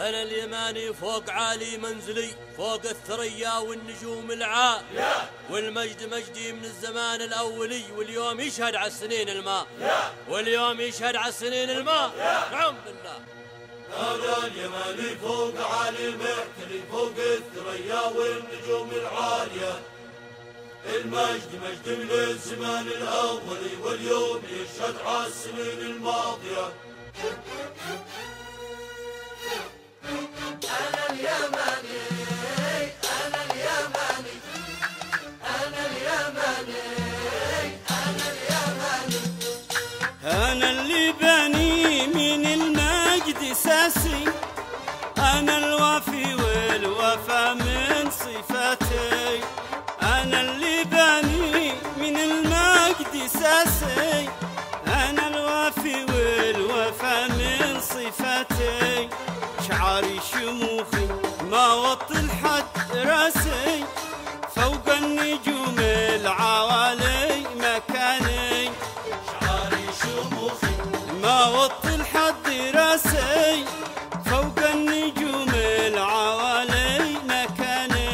أنا اليماني فوق عالي منزلي، فوق الثريا والنجوم العالية، والمجد مجدي من الزمان الأولي، واليوم يشهد على السنين الماء، واليوم يشهد على السنين الماء. نعم بالله. أنا اليماني فوق عالي معتلي، فوق الثريا والنجوم العالية، المجد مجد من الزمان الأولي، واليوم يشهد على السنين الماضية. أنا اليماني، أنا اليماني، أنا اليماني، أنا اليماني. أنا اللي بني من المجد ساسي، أنا الوافي والوفا من صفاتي. أنا اللي بني من المجد ساسي، أنا الوافي والوفا من صفاتي. شعاري شموخي ما وط لحد راسي، فوق النجوم العوالي مكاني. شعاري شموخي ما وط لحد راسي، فوق النجوم العوالي مكاني.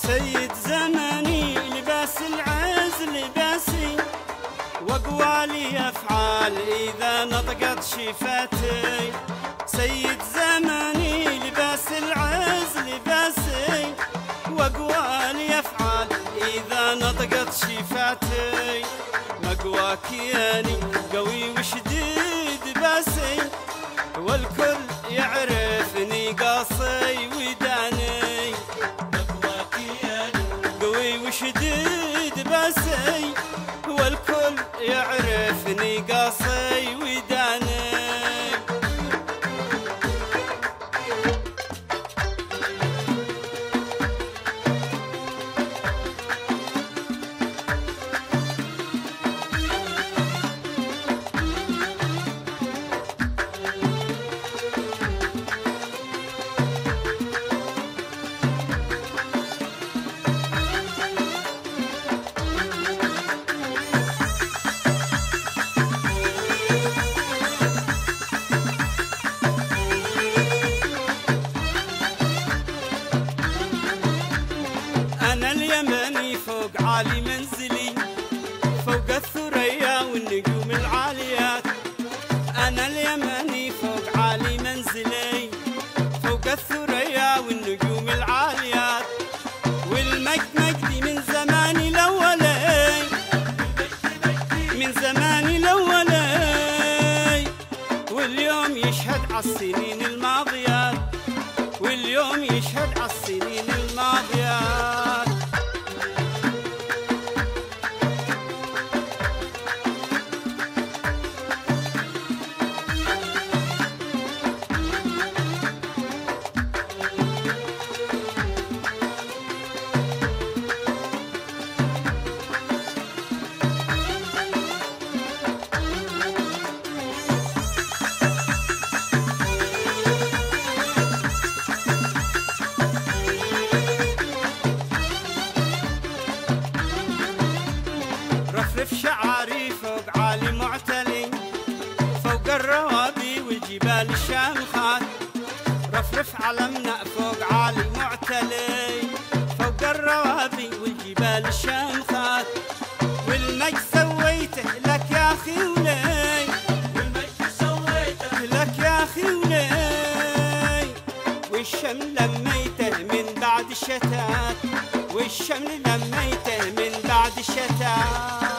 سيد زماني لباس العز لباسي، واقوالي افعال اذا نطقت شفتي. سيد زماني لباس العز لباسي، واقوالي افعال اذا نطقت شفتي. مقوى كياني قوي وشديد باسي، والكل يعرفني قاصي وداني. وشديد باسي، والكل يعرفني قاصي وداني. أنا اليماني فوق عالي منزلي، فوق الثريا والنجوم العاليات. أنا اليماني فوق عالي منزلي، فوق الثريا والنجوم العاليات. والمجد مجدي من زماني الأولي، من زماني الأولي، واليوم يشهد على السنين الماضيات، واليوم يشهد على السنين الماضيات. رفرف شعاري فوق عالي معتلي، فوق الروابي والجبال الشامخات. رفرف علمنا فوق عالي معتلي، فوق الروابي والجبال الشامخات. والمجد سويته لك يا اخي ولي، والمجد سويته لك يا اخي ولي. والشمل لميته من بعد الشتات، والشمل لميته من بعد الشتات.